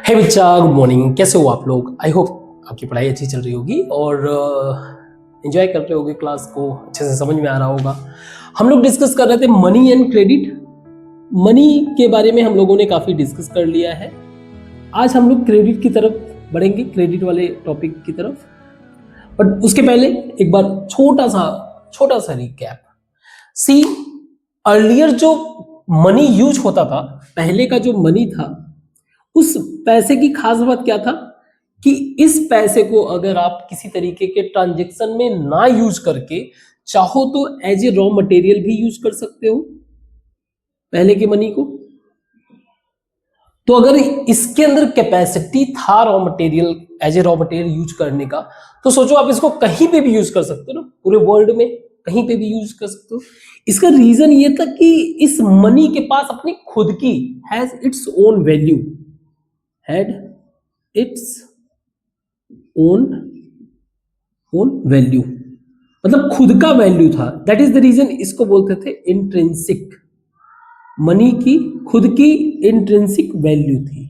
हे बच्चा, good morning. कैसे हो आप लोग? आई होप आपकी पढ़ाई अच्छी चल रही होगी और एंजॉय कर रहे होगे, क्लास को अच्छे से समझ में आ रहा होगा। हम लोग डिस्कस कर रहे थे मनी एंड क्रेडिट। मनी के बारे में हम लोगों ने काफ़ी डिस्कस कर लिया है। आज हम लोग क्रेडिट की तरफ बढ़ेंगे, क्रेडिट वाले टॉपिक की तरफ। बट उसके पहले एक बार छोटा सा रिकैप। सी, अर्लियर जो मनी यूज होता था, पहले का जो मनी था, उस पैसे की खास बात क्या था कि इस पैसे को अगर आप किसी तरीके के ट्रांजैक्शन में ना यूज करके चाहो तो एज ए रॉ मटेरियल भी यूज कर सकते हो पहले के मनी को। तो अगर इसके अंदर कैपेसिटी था raw material, as a raw material use करने का, तो सोचो आप इसको कहीं पे भी यूज कर सकते हो ना, पूरे वर्ल्ड में कहीं पे भी यूज कर सकते हो। इसका रीजन ये था कि इस मनी के पास अपनी खुद की has its own value, had its own value, मतलब खुद का वैल्यू था। दैट इज द रीजन इसको बोलते थे इंट्रिंसिक। मनी की खुद की इंट्रिंसिक वैल्यू थी।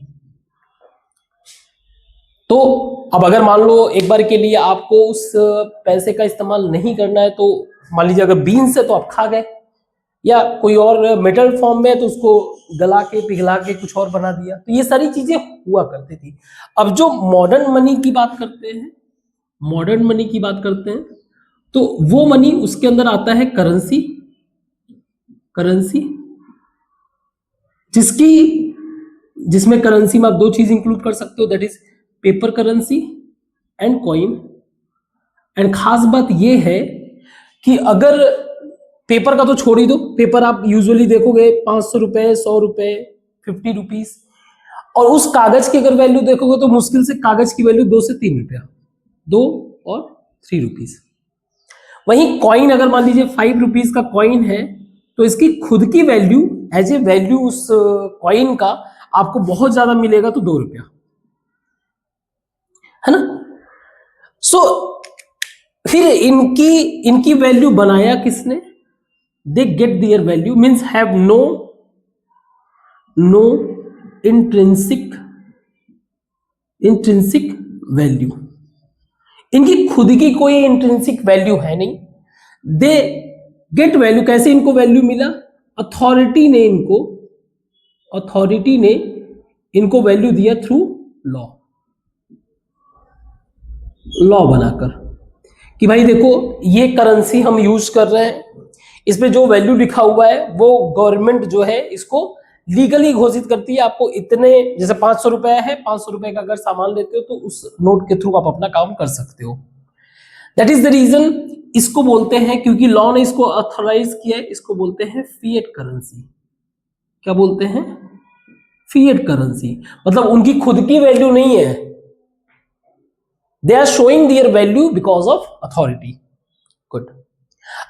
तो अब अगर मान लो एक बार के लिए आपको उस पैसे का इस्तेमाल नहीं करना है, तो मान लीजिए अगर बीन्स है तो आप खा गए, या कोई और मेटल फॉर्म में है तो उसको गला के पिघला के कुछ और बना दिया। तो ये सारी चीजें हुआ करती थी। अब जो मॉडर्न मनी की बात करते हैं, तो वो मनी, उसके अंदर आता है करेंसी, जिसमें करेंसी में आप दो चीज इंक्लूड कर सकते हो, that is paper currency and coin. And खास बात ये है कि अगर पेपर का तो छोड़ ही दो, पेपर आप यूजुअली देखोगे 500 रुपए, 100 रुपए, 50 रुपीज, और उस कागज की अगर वैल्यू देखोगे तो मुश्किल से कागज की वैल्यू 2 से 3 रुपया, 2 और 3 रुपीज। वहीं कॉइन, अगर मान लीजिए 5 रुपीज का कॉइन है, तो इसकी खुद की वैल्यू, एज ए वैल्यू उस कॉइन का आपको बहुत ज्यादा मिलेगा, तो 2 रुपया, है ना। सो फिर इनकी वैल्यू बनाया किसने? They get their value, means have no intrinsic value। इनकी खुद की कोई इंट्रिंसिक वैल्यू है नहीं। दे गेट वैल्यू, कैसे इनको वैल्यू मिला? अथॉरिटी ने इनको वैल्यू दिया थ्रू लॉ बनाकर, कि भाई देखो ये करेंसी हम यूज कर रहे हैं, इसमें जो वैल्यू लिखा हुआ है वो गवर्नमेंट जो है इसको लीगली घोषित करती है। आपको इतने, जैसे 500 रुपए है, 500 रुपए का अगर सामान लेते हो तो उस नोट के थ्रू आप अपना काम कर सकते हो। दैट इज द रीजन इसको बोलते हैं, क्योंकि लॉ ने इसको ऑथराइज किया है, इसको बोलते हैं फिएट करेंसी। क्या बोलते हैं? Fiat currency. मतलब उनकी खुद की वैल्यू नहीं है, they are showing their value because of authority. Good.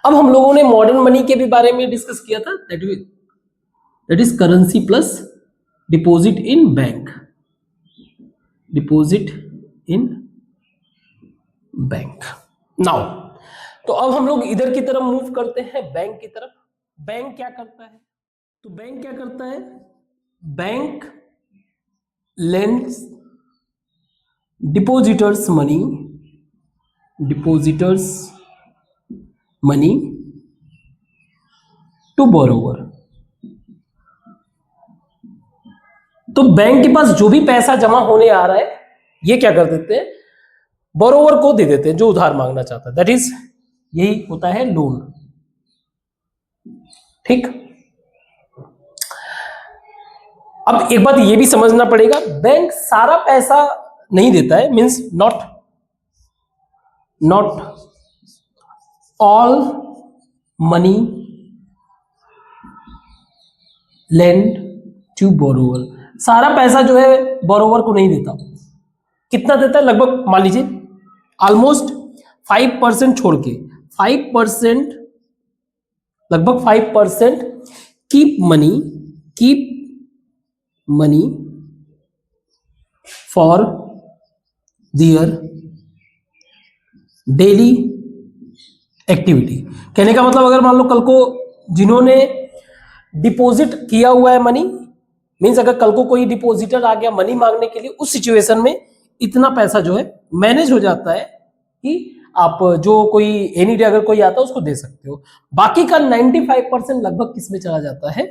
अब हम लोगों ने मॉडर्न मनी के भी बारे में डिस्कस किया था, that is currency plus deposit in bank, now तो अब हम लोग इधर की तरफ मूव करते हैं, बैंक की तरफ। बैंक क्या करता है? तो बैंक क्या करता है? Bank lends depositors money to borrower. तो बैंक के पास जो भी पैसा जमा होने आ रहा है, ये क्या कर देते हैं? बोरोवर को दे देते हैं, जो उधार मांगना चाहता है। दैट इज, यही होता है लोन। ठीक। अब एक बात ये भी समझना पड़ेगा, बैंक सारा पैसा नहीं देता है, means not all money lend to borrower. सारा पैसा जो है बोरोवर को नहीं देता। कितना देता है? लगभग मान लीजिए ऑलमोस्ट 5% छोड़ के 5%, लगभग 5% keep money for their daily activity. कहने का मतलब, अगर मान लो कल को जिन्होंने डिपॉजिट किया हुआ है मनी, मीन्स अगर कल को कोई डिपॉजिटर आ गया मनी मांगने के लिए, उस सिचुएशन में इतना पैसा जो है मैनेज हो जाता है कि आप जो कोई एनी डे अगर कोई आता है उसको दे सकते हो। बाकी का 95% लगभग किस में चला जाता है,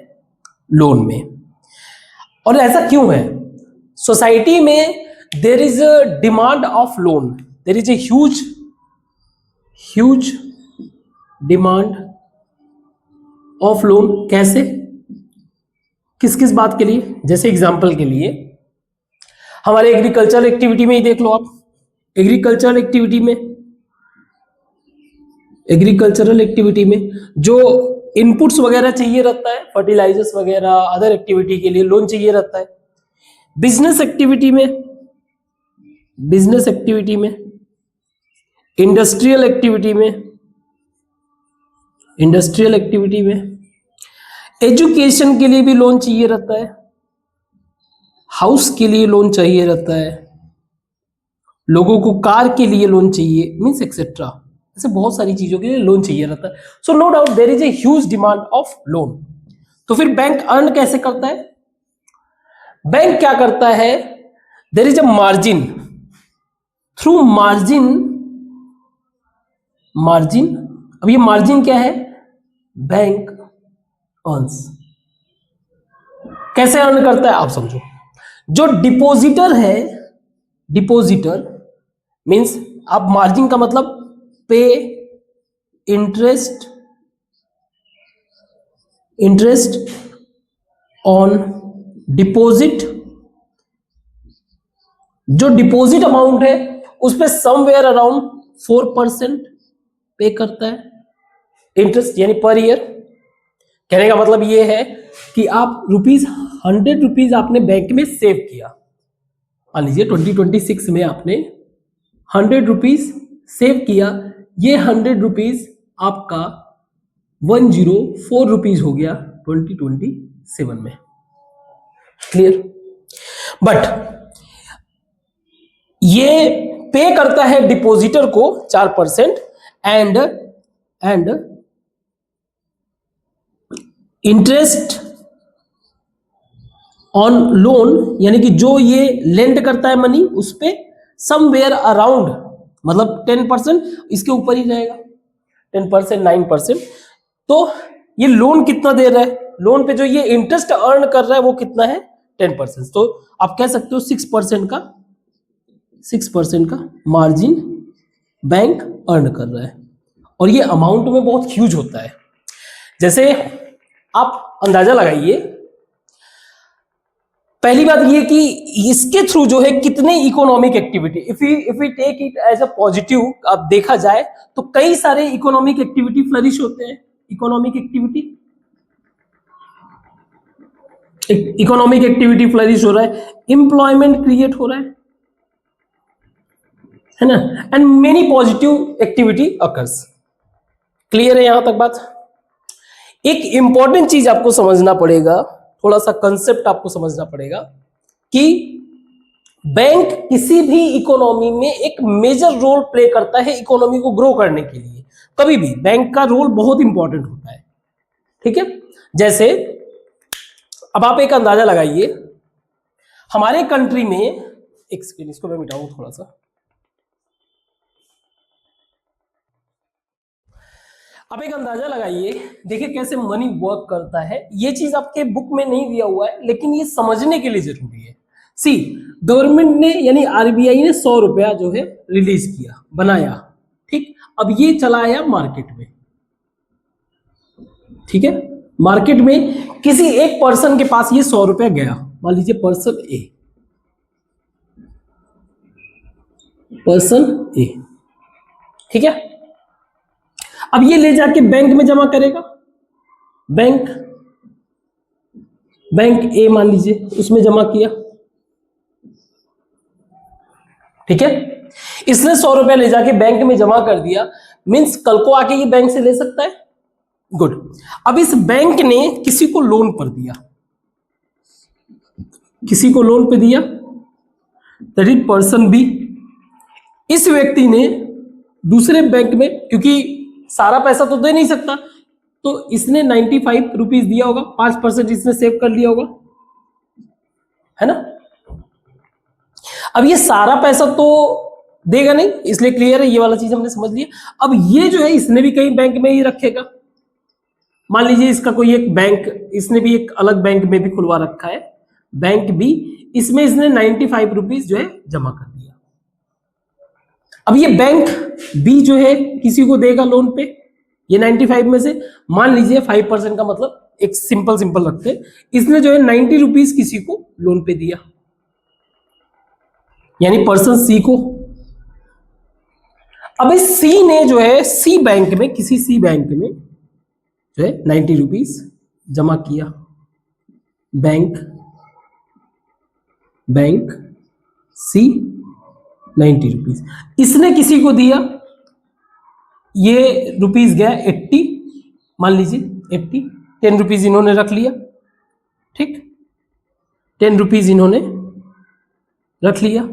लोन में। और ऐसा क्यों है? सोसाइटी में there is a demand of loan, there is a huge demand of loan. कैसे, किस किस बात के लिए? जैसे एग्जांपल के लिए हमारे एग्रीकल्चरल एक्टिविटी में ही देख लो आप। एग्रीकल्चरल एक्टिविटी में जो इनपुट्स वगैरह चाहिए रहता है, फर्टिलाइजर्स वगैरह अदर एक्टिविटी के लिए लोन चाहिए रहता है। बिजनेस एक्टिविटी में, इंडस्ट्रियल एक्टिविटी में, एजुकेशन के लिए भी लोन चाहिए रहता है, हाउस के लिए लोन चाहिए रहता है, लोगों को कार के लिए लोन चाहिए, मीन्स एक्सेट्रा। ऐसे बहुत सारी चीजों के लिए लोन चाहिए रहता है। So no doubt there is a huge demand of loan. तो फिर बैंक अर्न कैसे करता है? बैंक क्या करता है, there is a margin, through margin. अब ये मार्जिन क्या है? Bank earns. कैसे अर्न करता है आप समझो। जो डिपॉजिटर है, डिपॉजिटर मीन्स आप मार्जिन का मतलब पे इंटरेस्ट ऑन डिपॉजिट। जो डिपॉजिट अमाउंट है उस पे समवेयर अराउंड 4% पे करता है इंटरेस्ट, यानी पर ईयर। कहने का मतलब ये है कि आप ₹100 आपने बैंक में सेव किया, मान लीजिए 2026 में आपने ₹100 सेव किया, ये ₹100 आपका ₹104 हो गया 2027 में। क्लियर? बट ये पे करता है डिपॉजिटर को 4% एंड इंटरेस्ट ऑन लोन, यानी कि जो ये लेंड करता है मनी उस पे समवेयर अराउंड, मतलब 10%, इसके ऊपर ही रहेगा 10%, 9%। तो ये लोन कितना दे रहा है? लोन पे जो ये इंटरेस्ट अर्न कर रहा है वो कितना है? 10%। तो आप कह सकते हो 6% का मार्जिन बैंक अर्न कर रहा है। और ये अमाउंट में बहुत ह्यूज होता है। जैसे आप अंदाजा लगाइए, पहली बात ये कि इसके थ्रू जो है कितने economic activity, if we take it as a positive, अब देखा जाए तो कई सारे इकोनॉमिक एक्टिविटी फ्लरिश होते हैं। इकोनॉमिक एक्टिविटी फ्लरिश हो रहा है, एम्प्लॉयमेंट क्रिएट हो रहा है ना, and many positive activity occurs. Clear है यहां तक बात? एक इंपॉर्टेंट चीज आपको समझना पड़ेगा, थोड़ा सा कंसेप्ट आपको समझना पड़ेगा कि बैंक किसी भी इकोनॉमी में एक मेजर रोल प्ले करता है इकोनॉमी को ग्रो करने के लिए। कभी भी बैंक का रोल बहुत इंपॉर्टेंट होता है। ठीक है? जैसे अब आप एक अंदाजा लगाइए, हमारे कंट्री में, एक सेकेंड इसको मैं मिटाऊं थोड़ा सा। आप एक अंदाजा लगाइए, देखिए कैसे मनी वर्क करता है। ये चीज आपके बुक में नहीं दिया हुआ है, लेकिन ये समझने के लिए जरूरी है। सी, गवर्नमेंट ने यानी आरबीआई ने 100 रुपया जो है रिलीज किया, बनाया। ठीक, अब ये चलाया मार्केट में। ठीक है, मार्केट में किसी एक पर्सन के पास ये 100 रुपया गया, मान लीजिए पर्सन ए। ठीक है, अब ये ले जाके बैंक में जमा करेगा। बैंक ए मान लीजिए, उसमें जमा किया। ठीक है, इसने 100 रुपया ले जाके बैंक में जमा कर दिया, मींस कल को आके ये बैंक से ले सकता है। गुड। अब इस बैंक ने किसी को लोन पर दिया, दैट इज पर्सन बी। इस व्यक्ति ने दूसरे बैंक में, क्योंकि सारा पैसा तो दे नहीं सकता, तो इसने 95 रुपीज दिया होगा, 5% इसने सेव कर लिया होगा। है ना। अब ये सारा पैसा तो देगा नहीं, इसलिए क्लियर है, ये वाला चीज हमने समझ लिया। अब ये जो है इसने भी कहीं बैंक में ही रखेगा। मान लीजिए इसका कोई एक बैंक, इसने भी एक अलग बैंक में भी खुलवा रखा है, बैंक भी, इसमें इसने 95 रुपीज जो है जमा कर दिया। अब ये बैंक बी जो है किसी को देगा लोन पे, ये 95 में से मान लीजिए 5% का, मतलब एक सिंपल रखते हैं, इसने जो है 90 रुपीज किसी को लोन पे दिया, यानी पर्सन सी को। अब इस सी ने जो है सी बैंक में, किसी सी बैंक में जो है 90 रुपीज जमा किया, बैंक सी 90 रुपीज, इसने किसी को दिया, ये रुपीज गया 80, मान लीजिए 80, 10 रुपीज इन्होंने रख लिया, ठीक, 10 रुपीज इन्होंने रख लिया,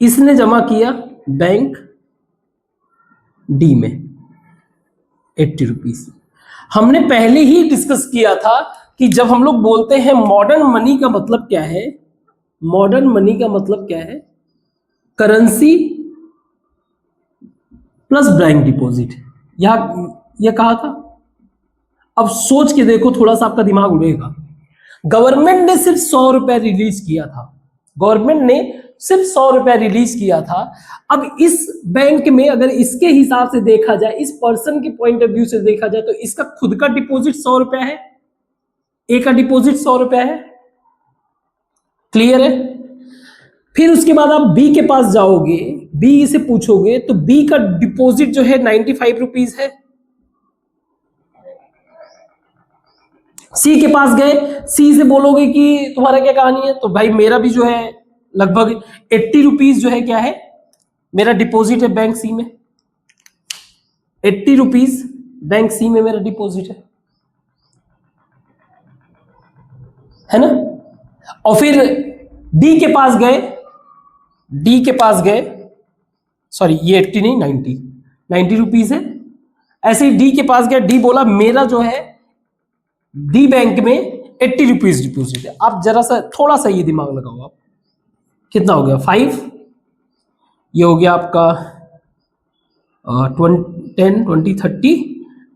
इसने जमा किया बैंक डी में 80 रुपीज। हमने पहले ही डिस्कस किया था कि जब हम लोग बोलते हैं मॉडर्न मनी का मतलब क्या है, मॉडर्न मनी का मतलब क्या है, करेंसी प्लस बैंक डिपॉजिट, यह कहा था। अब सोच के देखो, थोड़ा सा आपका दिमाग उड़ेगा। गवर्नमेंट ने सिर्फ 100 रुपए रिलीज किया था, गवर्नमेंट ने सिर्फ 100 रुपया रिलीज किया था। अब इस बैंक में अगर इसके हिसाब से देखा जाए, इस पर्सन के पॉइंट ऑफ व्यू से देखा जाए, तो इसका खुद का डिपॉजिट 100 रुपया है, ए का डिपॉजिट 100 रुपया है, क्लियर है। फिर उसके बाद आप बी के पास जाओगे, बी से पूछोगे तो बी का डिपॉजिट जो है 95 रुपीज है। सी के पास गए, सी से बोलोगे कि तुम्हारा क्या कहानी है, तो भाई मेरा भी जो है लगभग 80 रुपीज जो है क्या है, मेरा डिपॉजिट है बैंक सी में, 80 रुपीज बैंक सी में मेरा डिपॉजिट है ना। और फिर डी के पास गए, डी के पास गए, सॉरी ये 80 नहीं 90 रुपीज है। ऐसे ही डी के पास गया, डी बोला मेरा जो है डी बैंक में 80 रुपीज डिपॉजिट है। आप जरा सा थोड़ा सा ये दिमाग लगाओ, आप कितना हो गया 5, ये हो गया आपका 10 20 30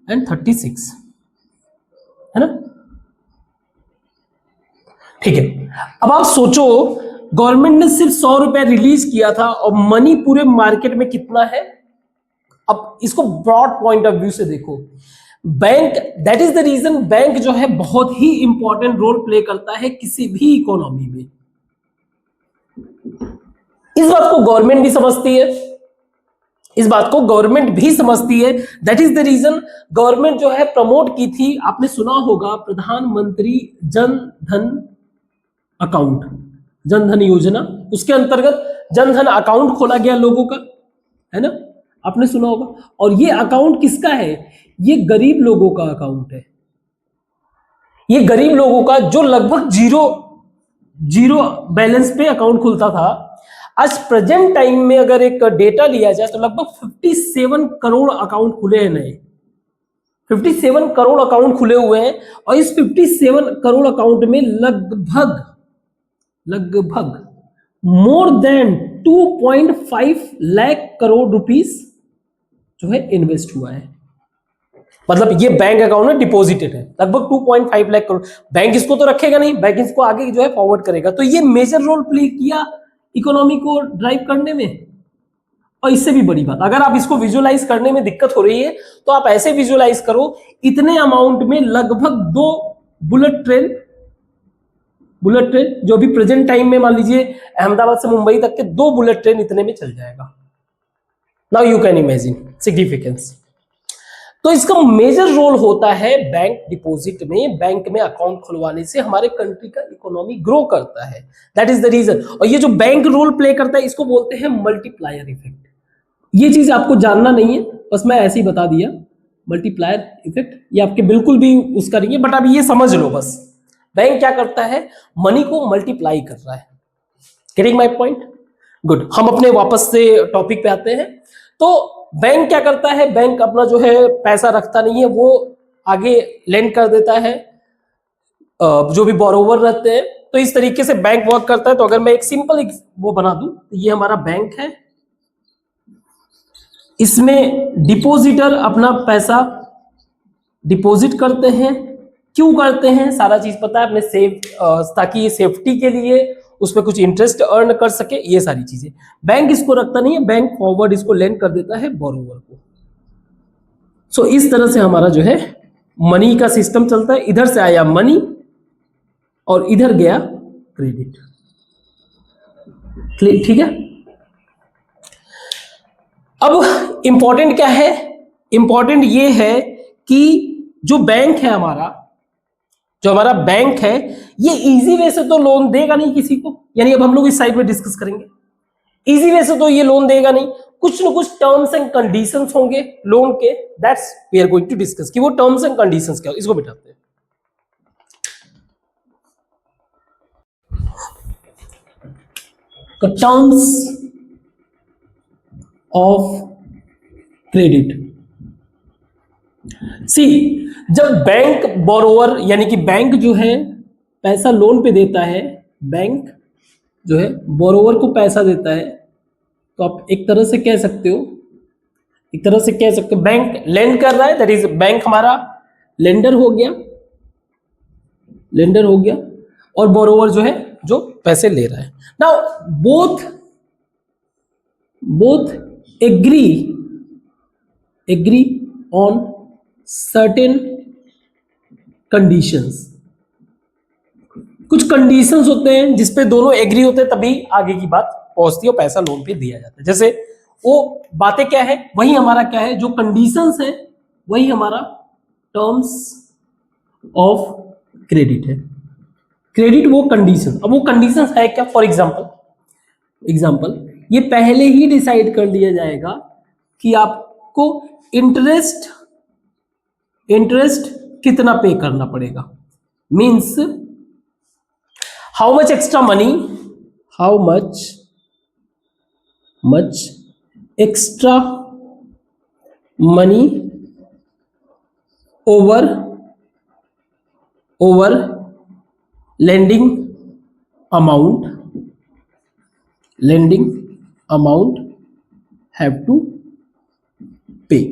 एंड 36, है ना, ठीक है। अब आप सोचो, गवर्नमेंट ने सिर्फ 100 रुपया रिलीज किया था और मनी पूरे मार्केट में कितना है। अब इसको ब्रॉड पॉइंट ऑफ व्यू से देखो, bank, that is the reason bank जो है बहुत ही इंपॉर्टेंट रोल प्ले करता है किसी भी इकोनॉमी में। इस बात को गवर्नमेंट भी समझती है, इस बात को गवर्नमेंट भी समझती है। That is the reason government जो है प्रमोट की थी, आपने सुना होगा, प्रधानमंत्री जन धन अकाउंट, जन धन योजना, उसके अंतर्गत जन धन अकाउंट खोला गया लोगों का, है ना, आपने सुना होगा। और ये अकाउंट किसका है, ये गरीब लोगों का अकाउंट है, ये गरीब लोगों का जो लगभग जीरो बैलेंस पे अकाउंट खुलता था। आज प्रेजेंट टाइम में अगर एक डेटा लिया जाए तो लगभग 57 करोड़ अकाउंट खुले हैं, नए 57 करोड़ अकाउंट खुले हुए हैं। और इस 57 करोड़ अकाउंट में लगभग more than 2.5 lakh crore rupees जो है इन्वेस्ट हुआ है। मतलब ये बैंक अकाउंट में डिपॉजिटेड है लगभग 2.5 लाख करोड़। बैंक इसको तो रखेगा नहीं, बैंक इसको आगे जो है फॉरवर्ड करेगा। तो ये मेजर रोल प्ले किया इकोनॉमी को ड्राइव करने में। और इससे भी बड़ी बात, अगर आप इसको विजुअलाइज करने में दिक्कत हो रही है तो आप ऐसे विजुअलाइज करो, इतने अमाउंट में लगभग 2 बुलेट ट्रेन जो भी प्रेजेंट टाइम में मान लीजिए अहमदाबाद से मुंबई तक के 2 बुलेट ट्रेन इतने में चल जाएगा। Now you can imagine significance. तो इसका मेजर रोल होता है बैंक डिपॉजिट में, बैंक में अकाउंट खुलवाने से हमारे कंट्री का इकोनॉमी ग्रो करता है। That is the reason. और ये जो बैंक रोल प्ले करता है इसको बोलते हैं मल्टीप्लायर इफेक्ट। ये चीज आपको जानना नहीं है, बस मैं ऐसे ही बता दिया मल्टीप्लायर इफेक्ट, ये आपके बिल्कुल भी उसका नहीं है, बट अब ये समझ लो बस बैंक क्या करता है, मनी को मल्टीप्लाई कर रहा है। Getting my point? गुड। हम अपने वापस से टॉपिक पे आते हैं। तो बैंक क्या करता है, बैंक अपना जो है पैसा रखता नहीं है, वो आगे लेंड कर देता है। जो भी बोरोवर रहते हैं तो इस तरीके से बैंक वर्क करता है। तो अगर मैं एक सिंपल वो बना दूं, तो ये हमारा बैंक है, इसमें डिपॉजिटर अपना पैसा डिपॉजिट करते हैं। क्यों करते हैं, सारा चीज पता है, अपने सेफ ताकि ये सेफ्टी के लिए उसमें कुछ इंटरेस्ट अर्न कर सके, ये सारी चीजें। बैंक इसको रखता नहीं है, बैंक फॉरवर्ड इसको लेंड कर देता है बोरोवर को। सो इस तरह से हमारा जो है मनी का सिस्टम चलता है। इधर से आया मनी और इधर गया क्रेडिट। ठीक है। अब इंपॉर्टेंट क्या है, इंपॉर्टेंट ये है कि जो बैंक है हमारा, जो हमारा बैंक है, ये इजी वे से तो लोन देगा नहीं किसी को, यानी अब हम लोग इस साइड में डिस्कस करेंगे। इजी वे से तो ये लोन देगा नहीं, कुछ ना कुछ टर्म्स एंड कंडीशंस होंगे लोन के, that's we are going to discuss कि वो टर्म्स एंड कंडीशंस क्या हो। इसको बिठाते हैं। Terms of credit. सी, जब बैंक बोरोवर यानी कि बैंक जो है पैसा लोन पे देता है, बैंक जो है बोरोवर को पैसा देता है, तो आप एक तरह से कह सकते हो, एक तरह से कह सकते हो बैंक लेंड कर रहा है, दैट इज बैंक हमारा लेंडर हो गया, लेंडर हो गया, और बोरोवर जो है जो पैसे ले रहा है। Now both agree on certain conditions. कुछ कंडीशंस होते हैं जिसपे दोनों एग्री होते हैं, तभी आगे की बात पहुंचती है और पैसा लोन पे दिया जाता है। जैसे वो बातें क्या है, वही हमारा क्या है, जो कंडीशंस है वही हमारा टर्म्स ऑफ क्रेडिट है। क्रेडिट वो कंडीशन, अब वो कंडीशंस है क्या, फॉर एग्जाम्पल ये पहले ही डिसाइड कर लिया जाएगा कि आपको इंटरेस्ट कितना पे करना पड़ेगा। Means how much extra money, how much extra money over lending amount have to pay।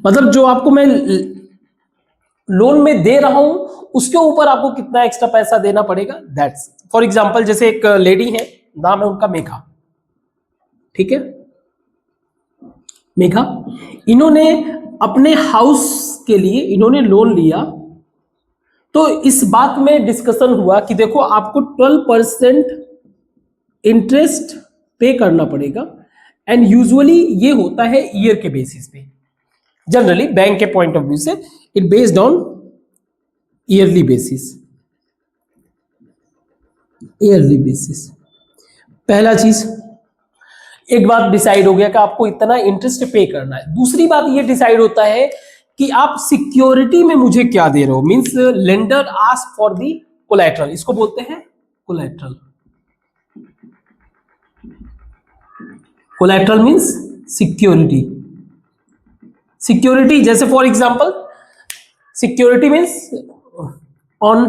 मतलब जो आपको मैं लोन में दे रहा हूं उसके ऊपर आपको कितना एक्स्ट्रा पैसा देना पड़ेगा, दैट्स। फॉर एग्जांपल जैसे एक लेडी है, नाम है उनका मेघा, ठीक है, मेघा, इन्होंने अपने हाउस के लिए इन्होंने लोन लिया। तो इस बात में डिस्कशन हुआ कि देखो आपको 12% इंटरेस्ट पे करना पड़ेगा, एंड यूजुअली ये होता है ईयर के बेसिस पे। जनरली बैंक के पॉइंट ऑफ व्यू से it based on yearly basis. पहला चीज, एक बात डिसाइड हो गया कि आपको इतना इंटरेस्ट पे करना है। दूसरी बात ये डिसाइड होता है कि आप सिक्योरिटी में मुझे क्या दे रहे हो। Means lender ask for the collateral, इसको बोलते हैं कोलैटरल। Collateral means security. जैसे for example security means on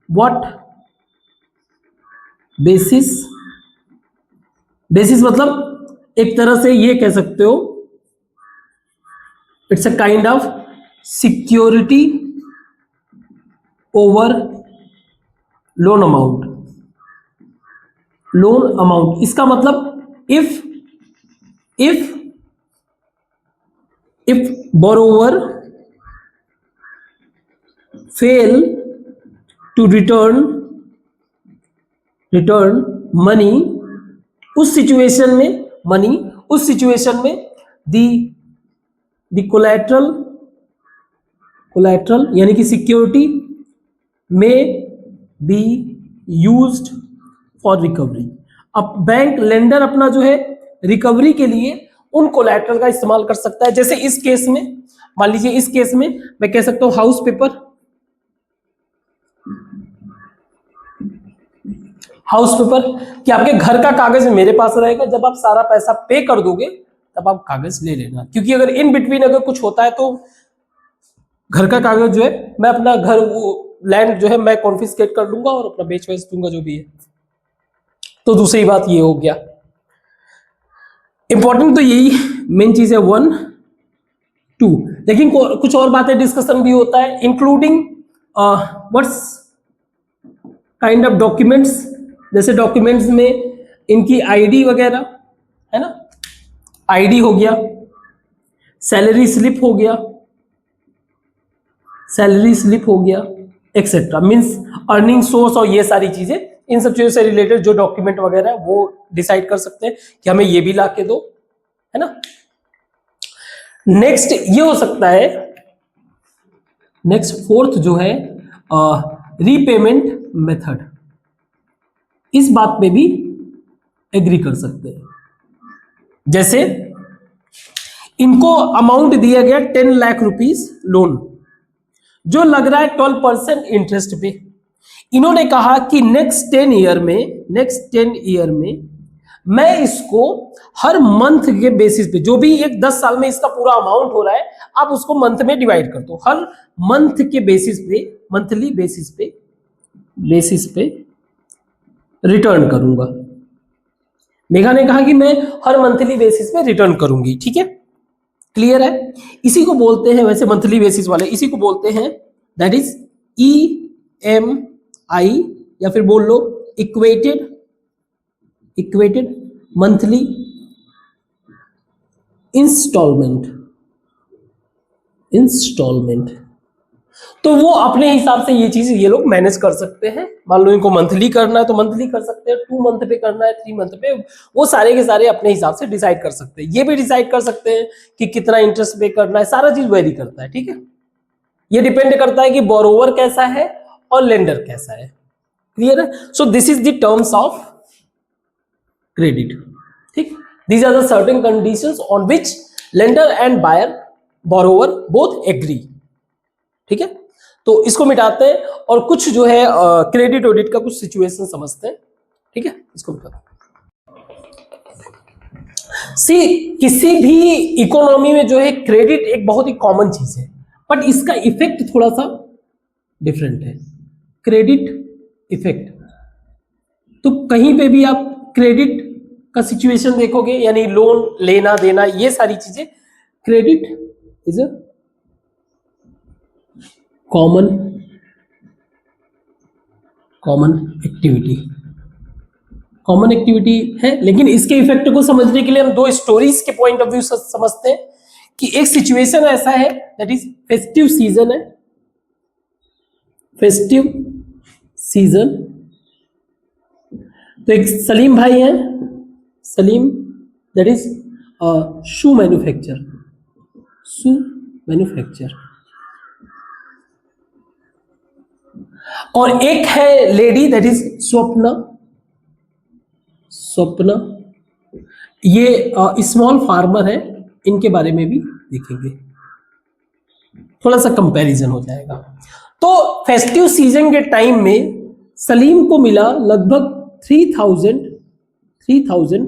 what basis मतलब एक तरह से ये कह सकते हो it's a kind of security over loan amount. इसका मतलब if borrower fail to return money, उस सिचुएशन में the collateral यानी कि security may be used for recovery। अब बैंक लेंडर अपना जो है रिकवरी के लिए उन कोलैटरल का इस्तेमाल कर सकता है। जैसे इस केस में, मान लीजिए इस केस में मैं कह सकता हूं हाउस पेपर कि आपके घर का कागज मेरे पास रहेगा, जब आप सारा पैसा पे कर दोगे तब आप कागज ले लेना। क्योंकि अगर इन बिटवीन अगर कुछ होता है तो घर का कागज जो है मैं अपना घर वो लैंड जो है मैं कॉन्फिस्केट कर लूंगा और अपना बेच दूंगा जो भी है। तो दूसरी बात ये हो गया। इंपॉर्टेंट तो यही मेन चीज है 1 2, लेकिन कुछ और बातें डिस्कशन भी होता है, including what's kind of documents. जैसे डॉक्यूमेंट्स में इनकी आईडी वगैरह है ना, आईडी हो गया, सैलरी स्लिप हो गया, सैलरी स्लिप हो गया एक्सेट्रा, मींस अर्निंग सोर्स और ये सारी चीजें, इन सब चीजों से रिलेटेड जो डॉक्यूमेंट वगैरह है वो डिसाइड कर सकते हैं कि हमें ये भी ला के दो, है ना। नेक्स्ट ये हो सकता है, नेक्स्ट फोर्थ जो है रीपेमेंट मेथड, इस बात पे भी एग्री कर सकते हैं। जैसे इनको अमाउंट दिया गया 10 लाख रुपीस लोन, जो लग रहा है 12% इंटरेस्ट पे। इन्होंने कहा कि नेक्स्ट 10 ईयर में मैं इसको हर मंथ के बेसिस पे, जो भी एक 10 साल में इसका पूरा अमाउंट हो रहा है, आप उसको मंथ में डिवाइड कर दो, हर मंथ के बेसिस पे, मंथली बेसिस पे रिटर्न करूंगा। मेघा ने कहा कि मैं हर मंथली बेसिस पे रिटर्न करूंगी, ठीक है, क्लियर है। इसी को बोलते हैं, वैसे मंथली बेसिस वाले इसी को बोलते हैं, दैट इज EMI, या फिर बोल लो इक्वेटेड मंथली इंस्टॉलमेंट। तो वो अपने हिसाब से ये चीज ये लोग मैनेज कर सकते हैं। मान लो इनको मंथली करना है तो मंथली कर सकते हैं, 2 मंथ पे करना है, 3 मंथ पे, वो सारे के सारे अपने हिसाब से डिसाइड कर सकते हैं। ये भी डिसाइड कर सकते हैं कि कितना इंटरेस्ट पे करना है, सारा चीज वेरी करता है, ठीक है। ये डिपेंड करता है कि बोरोवर कैसा है और लेंडर कैसा है, क्लियर है। So this is the terms of credit, ठीक। These are the certain conditions on which lender and buyer borrower both agree, ठीक है। तो इसको मिटाते हैं और कुछ जो है क्रेडिट ऑडिट का कुछ सिचुएशन समझते हैं, ठीक है, इसको मिटाते हैं। किसी भी इकोनॉमी में जो है क्रेडिट एक बहुत ही कॉमन चीज है, बट इसका इफेक्ट थोड़ा सा डिफरेंट है। क्रेडिट इफेक्ट, तो कहीं पे भी आप क्रेडिट का सिचुएशन देखोगे, यानी लोन लेना देना, ये सारी चीजें, credit is a common activity है। लेकिन इसके इफेक्ट को समझने के लिए हम 2 स्टोरीज के पॉइंट ऑफ व्यू से समझते हैं कि एक सिचुएशन ऐसा है, दैट इज फेस्टिव सीजन है, फेस्टिव सीजन। तो एक सलीम भाई है, Salim that is shoe manufacture, और एक है लेडी दैट इज स्वप्ना, ये स्मॉल फार्मर है, इनके बारे में भी देखेंगे, थोड़ा सा कंपैरिजन हो जाएगा। तो फेस्टिव सीजन के टाइम में सलीम को मिला लगभग 3000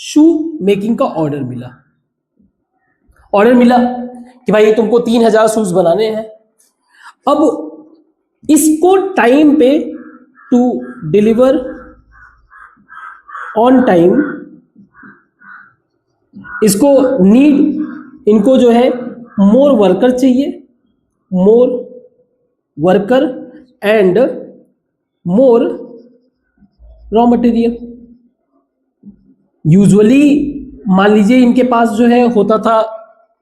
शू मेकिंग का ऑर्डर मिला कि भाई तुमको 3000 शूज बनाने हैं। अब इसको टाइम पे टू डिलीवर ऑन टाइम, इसको इनको जो है मोर वर्कर चाहिए, more worker and more raw material. Usually मान लीजिए इनके पास जो है होता था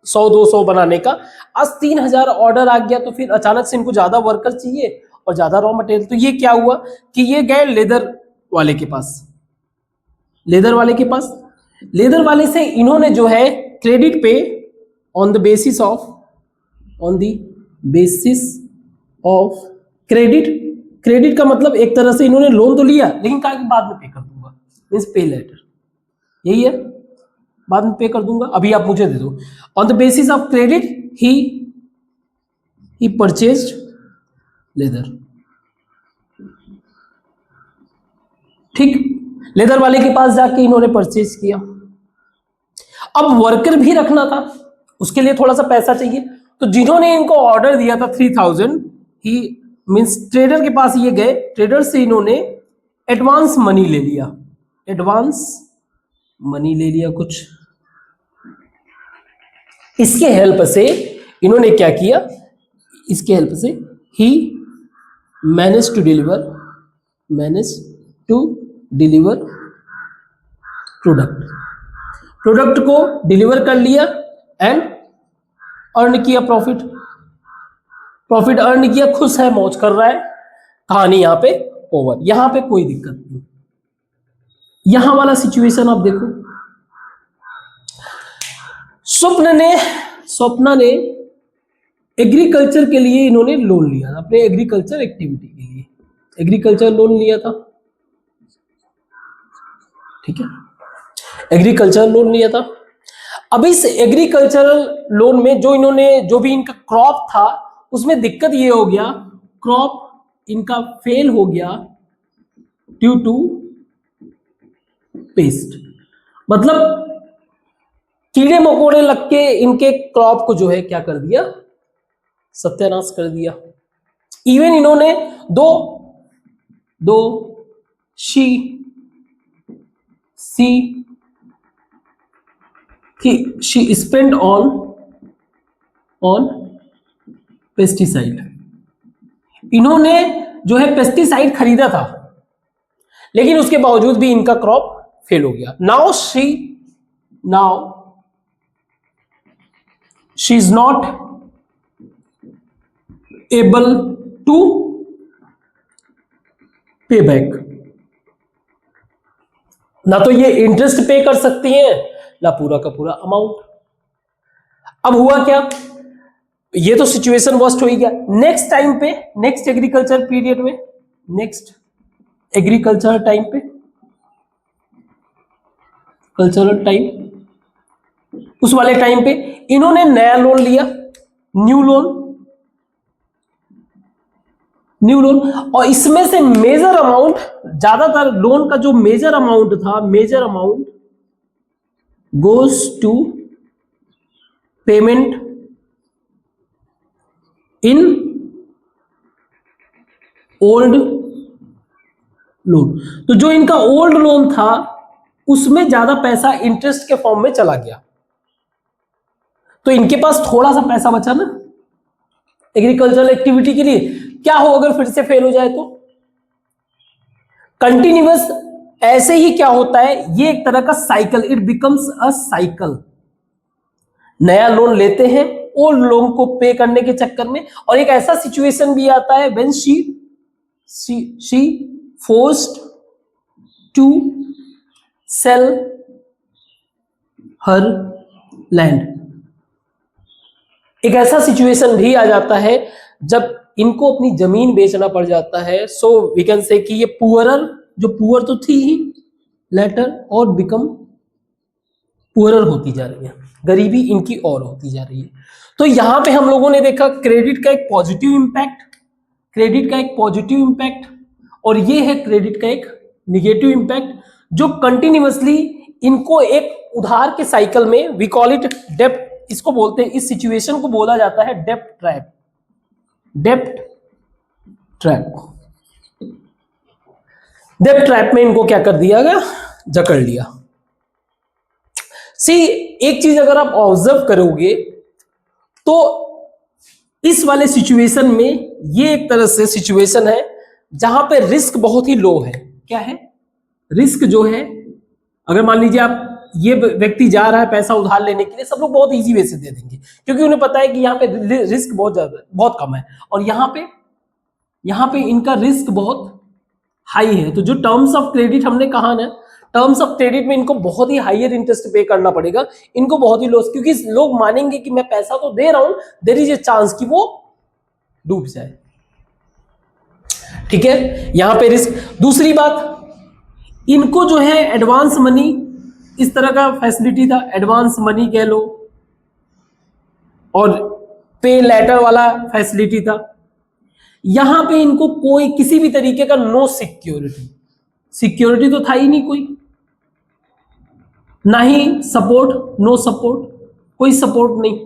100-200 बनाने का, आज 3000 ऑर्डर आ गया, तो फिर अचानक से इनको ज्यादा वर्कर चाहिए और ज्यादा रॉ मटेरियल। तो ये क्या हुआ कि ये गए लेदर वाले के पास, लेदर वाले से इन्होंने जो है क्रेडिट पे on the basis of credit का मतलब एक तरह से इन्होंने लोन तो लिया, लेकिन कहा कि बाद में पे कर दूंगा, मींस पे लेटर, यही है, बाद में पे कर दूंगा, अभी आप मुझे दे दो। On the basis of credit he purchased leather, ठीक। लेदर वाले के पास जाके इन्होंने परचेज किया। अब वर्कर भी रखना था, उसके लिए थोड़ा सा पैसा चाहिए, तो जिन्होंने इनको ऑर्डर दिया था 3000, ही मीन्स ट्रेडर के पास ये गए, ट्रेडर से इन्होंने एडवांस मनी ले लिया, एडवांस मनी ले लिया कुछ। इसके हेल्प से इन्होंने क्या किया, इसके हेल्प से ही मैनेज टू डिलीवर प्रोडक्ट को डिलीवर कर लिया एंड अर्न किया प्रॉफिट अर्न किया, खुश है, मौज कर रहा है। कहानी यहां पे ओवर, यहां पे कोई दिक्कत नहीं। यहां वाला सिचुएशन आप देखो, स्वप्ना ने एग्रीकल्चर के लिए इन्होंने लोन लिया था, अपने एग्रीकल्चर एक्टिविटी के लिए एग्रीकल्चर लोन लिया था, ठीक है, एग्रीकल्चर लोन लिया था। अब इस एग्रीकल्चरल लोन में जो भी इनका क्रॉप था उसमें दिक्कत ये हो गया, क्रॉप इनका फेल हो गया ड्यू टू पेस्ट, मतलब कीड़े मकोड़े लग के इनके क्रॉप को जो है क्या कर दिया, सत्यानाश कर दिया। इवन इन्होंने दो शी स्पेंड ऑन पेस्टिसाइड, इन्होंने जो है पेस्टिसाइड खरीदा था, लेकिन उसके बावजूद भी इनका क्रॉप फेल हो गया। Now she is not able to pay back, ना तो ये इंटरेस्ट पे कर सकती हैं ना पूरा का पूरा अमाउंट। अब हुआ क्या, ये तो सिचुएशन वर्स्ट हो ही गया। नेक्स्ट टाइम पे, नेक्स्ट एग्रीकल्चर पीरियड में, नेक्स्ट एग्रीकल्चर टाइम पे, कल्चरल टाइम, उस वाले टाइम पे इन्होंने नया लोन लिया, न्यू लोन, और इसमें से मेजर अमाउंट, ज्यादातर लोन का जो मेजर अमाउंट था, major amount goes to payment in old loan. तो जो इनका ओल्ड लोन था उसमें ज्यादा पैसा इंटरेस्ट के फॉर्म में चला गया, तो इनके पास थोड़ा सा पैसा बचा ना एग्रीकल्चरल एक्टिविटी के लिए। क्या हो अगर फिर से फेल हो जाए तो? कंटिन्यूअस ऐसे ही क्या होता है, ये एक तरह का cycle, it becomes a cycle. नया लोन लेते हैं ओल्ड लोन को पे करने के चक्कर में, और एक ऐसा सिचुएशन भी आता है when she forced to sell her land. एक ऐसा सिचुएशन भी आ जाता है जब इनको अपनी जमीन बेचना पड़ जाता है। सो वी कैन से कि ये पुअरर, जो पुअर तो थी ही लेटर, और बिकम पुअरर होती जा रही है, गरीबी इनकी और होती जा रही है। तो यहां पे हम लोगों ने देखा क्रेडिट का एक पॉजिटिव इंपैक्ट, और ये है क्रेडिट का एक निगेटिव इंपैक्ट, जो कंटिन्यूअसली इनको एक उधार के साइकिल में, वी कॉल इट डेप्ट, इसको बोलते हैं, इस सिचुएशन को बोला जाता है डेप्ट ट्रैप। डेप्ट ट्रैप में इनको क्या कर दिया गया, जकड़ लिया। सी, एक चीज अगर आप ऑब्जर्व करोगे तो इस वाले सिचुएशन में ये एक तरह से सिचुएशन है जहां पे रिस्क बहुत ही लो है। क्या है रिस्क जो है, अगर मान लीजिए आप, ये व्यक्ति जा रहा है पैसा उधार लेने के लिए, सब लोग बहुत इजी वे से दे देंगे क्योंकि उन्हें पता है कि यहाँ पे रिस्क बहुत ज्यादा, बहुत कम है, और यहाँ पे इनका रिस्क बहुत हाई है। तो जो टर्म्स ऑफ क्रेडिट हमने कहा ना, टर्म्स ऑफ क्रेडिट में इनको बहुत ही हाईयर इंटरेस्ट पे करना पड़ेगा, इनको बहुत ही लॉस, क्योंकि लोग मानेंगे कि मैं पैसा तो दे रहा हूं, देयर इज ए चांस कि वो डूब जाए। ठीक है, यहां पे रिस्क। दूसरी बात, इनको जो है एडवांस मनी, इस तरह का फैसिलिटी था, एडवांस मनी कह लो, और पे लेटर वाला फैसिलिटी था। यहां पे इनको कोई किसी भी तरीके का नो सिक्योरिटी तो था ही नहीं कोई, ना ही सपोर्ट, नो सपोर्ट, कोई सपोर्ट नहीं।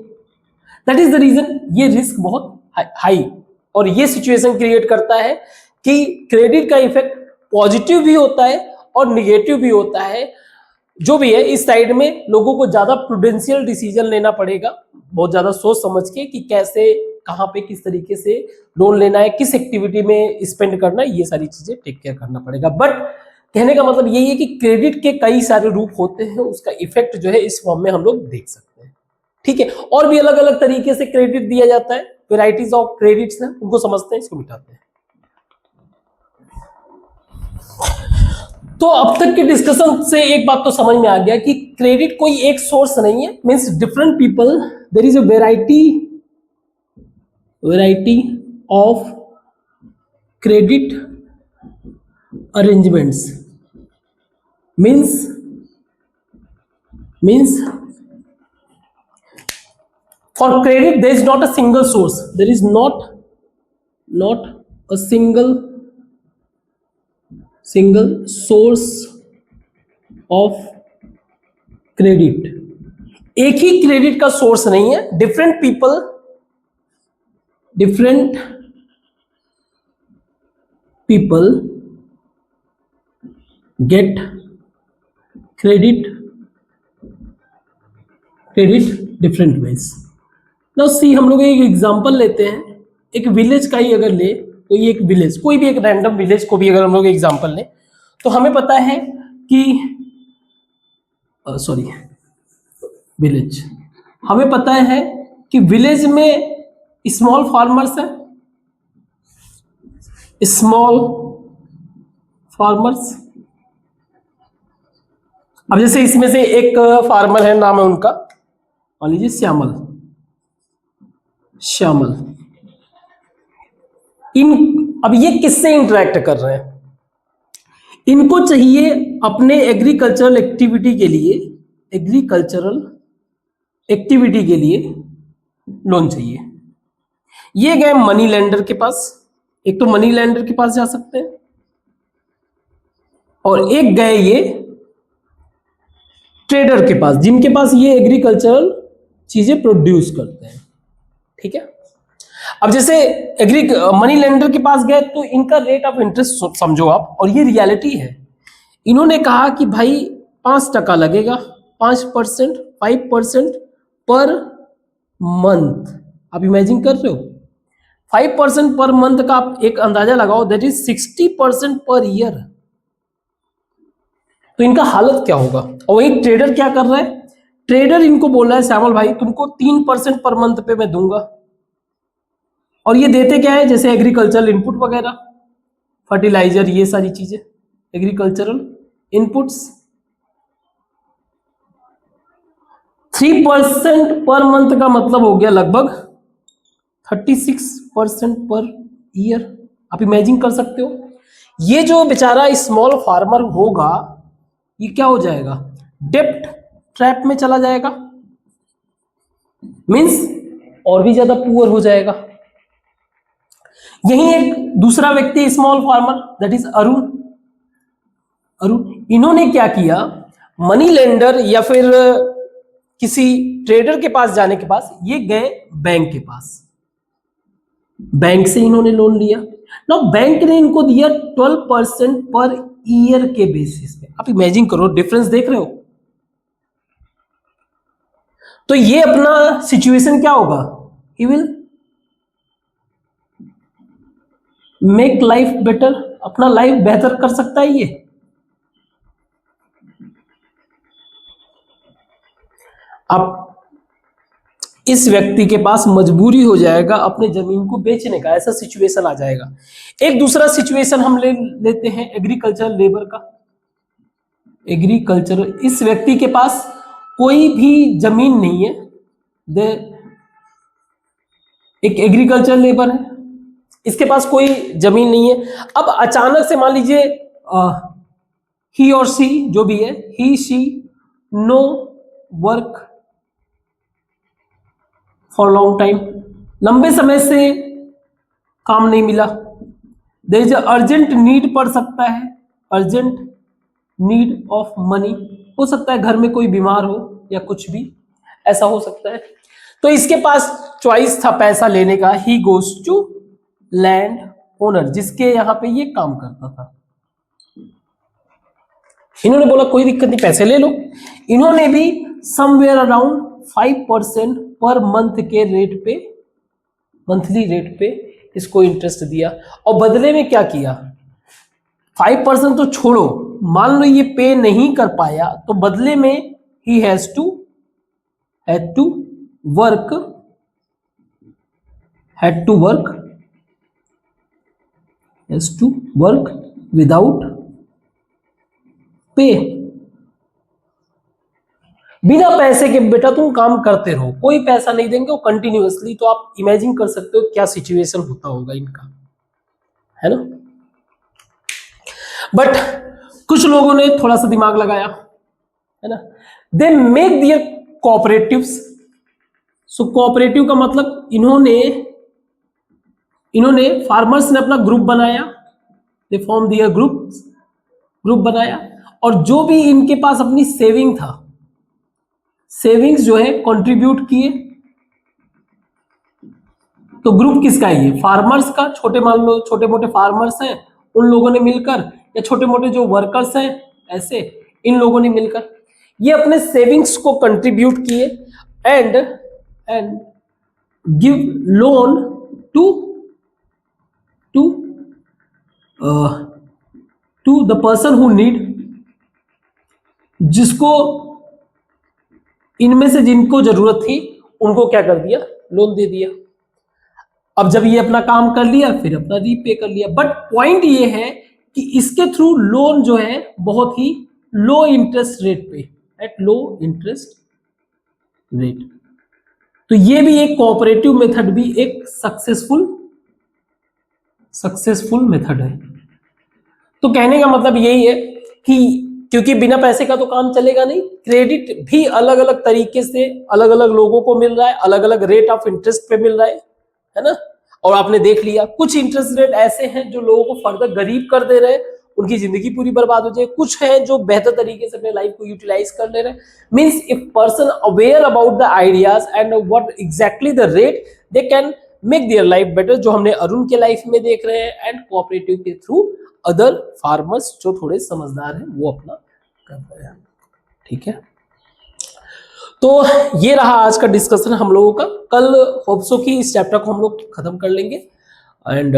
दैट इज द रीजन ये रिस्क बहुत हाई। और ये सिचुएशन क्रिएट करता है कि क्रेडिट का इफेक्ट पॉजिटिव भी होता है और निगेटिव भी होता है। जो भी है, इस साइड में लोगों को ज्यादा प्रूडेंशियल डिसीजन लेना पड़ेगा, बहुत ज्यादा सोच समझ के कि कैसे, कहाँ पे, किस तरीके से लोन लेना है, किस एक्टिविटी में स्पेंड करना है, ये सारी चीजें टेक केयर करना पड़ेगा। बट कहने का मतलब यही है कि क्रेडिट के कई सारे रूप होते हैं, उसका इफेक्ट जो है इस फॉर्म में हम लोग देख सकते हैं। ठीक है, और भी अलग अलग तरीके से क्रेडिट दिया जाता है, वेराइटीज ऑफ क्रेडिट्स हैं, उनको समझते हैं, इसको मिटाते हैं। तो अब तक के डिस्कशन से एक बात तो समझ में आ गया कि क्रेडिट कोई एक सोर्स नहीं है, means different people, there is a variety of credit arrangements, means for credit there is not a single source, there is not a single source of credit. एक ही क्रेडिट का सोर्स नहीं है, different people get credit different ways. Now see, हम लोग एक example लेते हैं, एक विलेज का ही अगर ले, कोई एक विलेज, कोई भी एक रैंडम विलेज को भी अगर हम लोग एग्जांपल लें, तो हमें पता है कि विलेज, हमें पता है कि विलेज में स्मॉल फार्मर्स है, स्मॉल फार्मर्स। अब जैसे इसमें से एक फार्मर है, नाम है उनका, मान लीजिए श्यामल। अब ये किससे इंटरेक्ट कर रहे हैं? इनको चाहिए अपने एग्रीकल्चरल एक्टिविटी के लिए लोन चाहिए। ये गए मनी लेंडर के पास, एक तो मनी लेंडर के पास जा सकते हैं, और एक गए ये ट्रेडर के पास, जिनके पास ये एग्रीकल्चरल चीजें प्रोड्यूस करते हैं। ठीक है, अब जैसे मनी लेंडर के पास गए तो इनका रेट ऑफ इंटरेस्ट समझो आप, और ये रियलिटी है। इन्होंने कहा कि भाई 5% लगेगा, 5%, 5% पर मंथ। आप इमेजिन कर रहे हो, 5% पर मंथ का आप एक अंदाजा लगाओ, दैट इज 60% पर ईयर। तो इनका हालत क्या होगा? और वही ट्रेडर क्या कर रहा है? ट्रेडर इनको बोल रहा है, श्यामल भाई तुमको 3% पर मंथ पे मैं दूंगा। और ये देते क्या है? जैसे एग्रीकल्चरल इनपुट वगैरह, फर्टिलाइजर, ये सारी चीजें, एग्रीकल्चरल इनपुट्स। 3% पर मंथ का मतलब हो गया लगभग 36% पर ईयर। आप इमेजिन कर सकते हो, ये जो बेचारा स्मॉल फार्मर होगा, ये क्या हो जाएगा? डेप्ट ट्रैप में चला जाएगा, मींस और भी ज्यादा पुअर हो जाएगा। यही एक दूसरा व्यक्ति, small farmer, that is Arun. इन्होंने क्या किया? मनी लेंडर या फिर किसी ट्रेडर के पास जाने के पास ये गए बैंक के पास, बैंक से इन्होंने लोन लिया। नाउ बैंक ने इनको दिया 12% पर ईयर के बेसिस पे। आप इमेजिन करो, डिफरेंस देख रहे हो? तो ये अपना सिचुएशन क्या होगा? He will make life better, अपना लाइफ बेहतर कर सकता है ये। अब इस व्यक्ति के पास मजबूरी हो जाएगा अपने जमीन को बेचने का, ऐसा सिचुएशन आ जाएगा। एक दूसरा सिचुएशन हम लेते हैं एग्रीकल्चर लेबर का। एग्रीकल्चर, इस व्यक्ति के पास कोई भी जमीन नहीं है, एक एग्रीकल्चर लेबर है, इसके पास कोई जमीन नहीं है। अब अचानक से मान लीजिए ही और सी जो भी है, he she know work for long time, लंबे समय से काम नहीं मिला। देयर इज अर्जेंट नीड पड़ सकता है, अर्जेंट नीड ऑफ मनी, हो सकता है घर में कोई बीमार हो या कुछ भी ऐसा हो सकता है। तो इसके पास चॉइस था पैसा लेने का, she goes to land owner, जिसके यहाँ पे ये काम करता था। इन्होंने बोला कोई दिक्कत नहीं, पैसे ले लो। इन्होंने भी समवेयर अराउंड 5% पर मंथ के रेट पे, मंथली रेट पे इसको इंटरेस्ट दिया। और बदले में क्या किया, 5% तो छोड़ो, मान लो ये पे नहीं कर पाया तो बदले में she has to work without pay. बिना पैसे के बेटा तुम काम करते रहो, कोई पैसा नहीं देंगे वो कंटिन्यूअसली। तो आप इमेजिन कर सकते हो क्या सिचुएशन होता होगा इनका, है ना। बट कुछ लोगों ने थोड़ा सा दिमाग लगाया, है ना। They make their cooperatives. So cooperative का मतलब इन्होंने फार्मर्स ने अपना ग्रुप बनाया, दे फॉर्म दियर ग्रुप बनाया, और जो भी इनके पास अपनी सेविंग था, सेविंग्स जो है कंट्रीब्यूट किए। तो ग्रुप किसका है ये, फार्मर्स का। छोटे मान लो छोटे मोटे फार्मर्स हैं, उन लोगों ने मिलकर, या छोटे मोटे जो वर्कर्स हैं ऐसे, इन लोगों ने मिलकर ये अपने सेविंग्स को कंट्रीब्यूट किए and give loan to the person who need, जिसको इनमें से जिनको जरूरत थी उनको क्या कर दिया, लोन दे दिया। अब जब ये अपना काम कर लिया फिर अपना रीपे कर लिया। बट पॉइंट ये है कि इसके थ्रू लोन जो है बहुत ही लो इंटरेस्ट रेट पे, एट लो इंटरेस्ट रेट। तो ये भी एक कोऑपरेटिव मेथड भी एक सक्सेसफुल मेथड है। तो कहने का मतलब यही है कि क्योंकि बिना पैसे का तो काम चलेगा नहीं, क्रेडिट भी अलग अलग तरीके से अलग अलग लोगों को मिल रहा है, अलग अलग रेट ऑफ इंटरेस्ट पे मिल रहा है ना। और आपने देख लिया कुछ इंटरेस्ट रेट ऐसे हैं जो लोगों को फर्दर गरीब कर दे रहे हैं, उनकी जिंदगी पूरी बर्बाद हो जाए। कुछ है जो बेहतर तरीके से अपने लाइफ को यूटिलाइज कर ले रहे हैं। Means if person aware about the ideas and what exactly the rate, they can make their life better, जो हमने अरुण के लाइफ में देख रहे हैं, एंड कोऑपरेटिव के थ्रू अदर फार्मर्स जो थोड़े समझदार हैं वो अपना कर रहे हैं। ठीक है, तो ये रहा आज का डिस्कशन हम लोगों का। कल होप सो कि इस चैप्टर को हम लोग खत्म कर लेंगे। एंड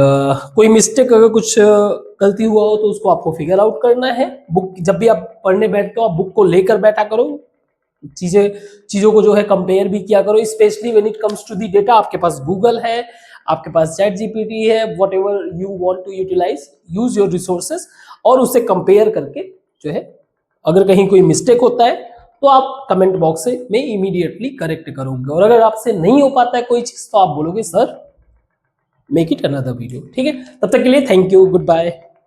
कोई मिस्टेक अगर कुछ गलती हुआ हो तो उसको आपको फिगर आउट करना है। बुक जब भी आप पढ़ने बैठते हो आप बुक को लेकर बैठा करो, चीजों को जो है कंपेयर भी किया करो, specially when it comes to the data. आपके पास गूगल है, आपके पास चैट जीपीटी है, whatever you want to utilize, use your resources, और उससे कंपेयर करके जो है अगर कहीं कोई मिस्टेक होता है तो आप कमेंट बॉक्स में इमीडिएटली करेक्ट करोगे। और अगर आपसे नहीं हो पाता है कोई चीज तो आप बोलोगे sir make it another video. ठीक है, तब तक के लिए थैंक यू, गुड बाय।